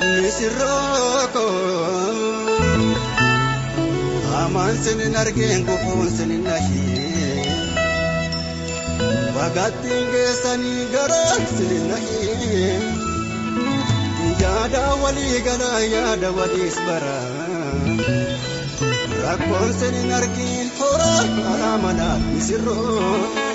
Misirroo aman senin argeen kufuun senin nahii bagattiin geessanii garaan senin nahii yaada walii galaa yaada waliis baraa rakkoon senin argiin horaa alaa manaa misirroo.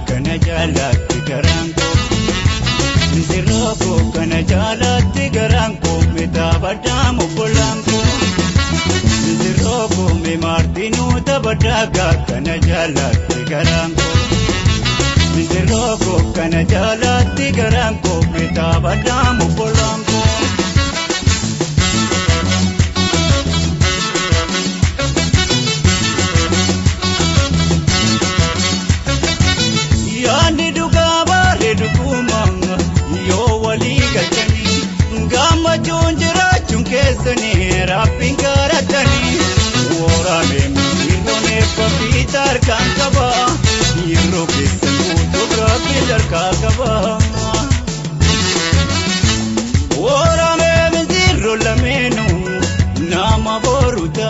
Kana jalatti garanko Misirroo kana jalatti garanko metabadamu polanko Misirroo me martinu tabadaga kana jalatti garanko Misirroo kana jalatti garanko metabadamu polanko Kesani rapin karatani Oromia Media Network kan kaba Hirpha kesan fotografi kaba Oromia Misirroo lamenu nama boruta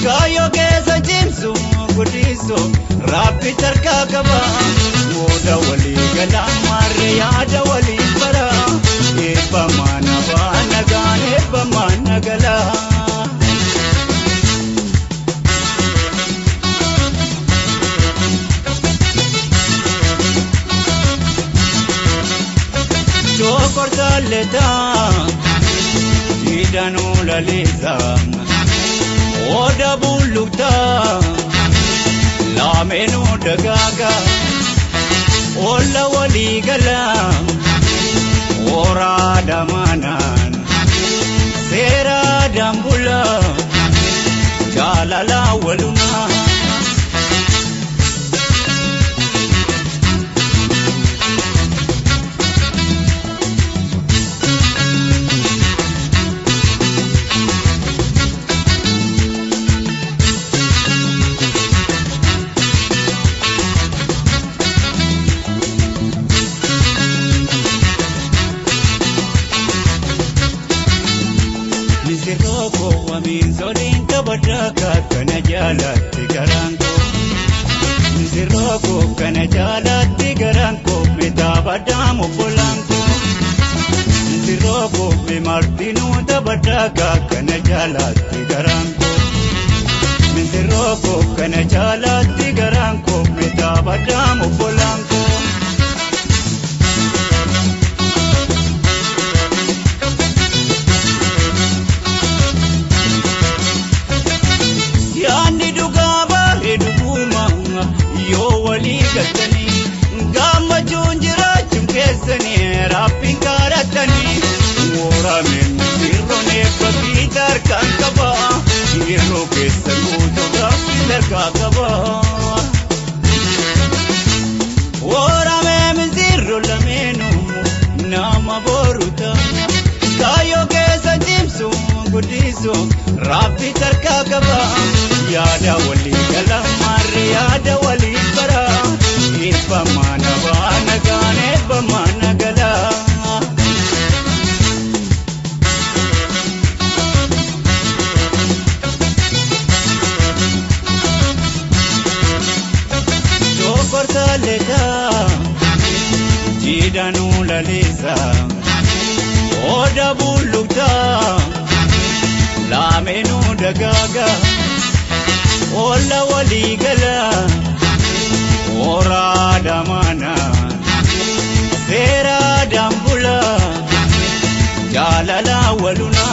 Kiyyoo kesan jimsu gudiso rapi kaba Moda wali galam marre yaada wali para Hirpha mana bana gane bamana gala Chokorta leta idanu laleza oda bulukta lamenu dagaga ola wali gala ora damanan sera dambula jalala waluna kana jalatti garanko Misirroo kana jalatti garanko metabadamu polanko Misirroo me martinu tabadaga kana jalatti garanko Misirroo kana jalatti garanko metabadamu polanko Gama junjira chumkesani rapin karatani Oromia Media kan kaba Hirpha kesan fotografi kaba Oromia Misirroo lamenu nama boruta Kiyyoo kesan jimsu gudiso rapi kaba yaada wali galam marre yaada wali para Hirpha mana bana gane bamana gala Chokorta leta idanu laleza oda bulukta lamenu dagaga ola wali gala ora damana sera dambula jalala waluna